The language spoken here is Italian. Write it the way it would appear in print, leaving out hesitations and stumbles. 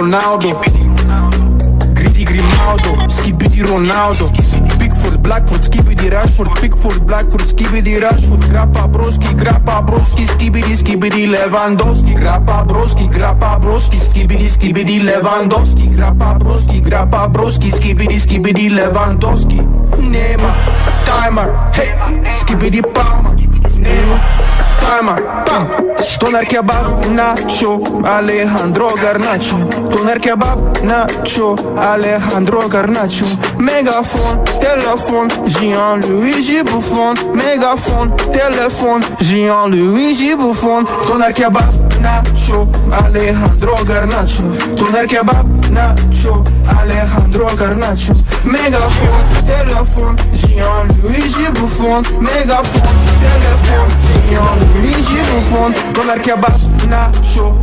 Ronaldo, gridi Grimaldo, skibidi Ronaldo, Pickford, Blackford, skibidi Rashford, Pickford, Blackford, skibidi Rashford, grappa broski, skibidi Lewandowski, grappa broski, skibidi Lewandowski, grappa broski, skibidi Lewandowski. Nema, timer, hey, skibidi Palma, Nema, timer, bam. Doner kebab, Nacho, Alejandro Garnacho. Doner kebab, Nacho, Alejandro Garnacho. Megaphone, téléphone, Gianluigi Buffon. Megaphone, téléphone, Gianluigi Buffon. Doner kebab, Nacho, Alejandro Garnacho. Doner kebab, Nacho, Alejandro Garnacho. Megaphone, téléphone, Gianluigi Buffon. Megaphone, téléphone, Gianluigi Buffon. Doner kebab, Nacho,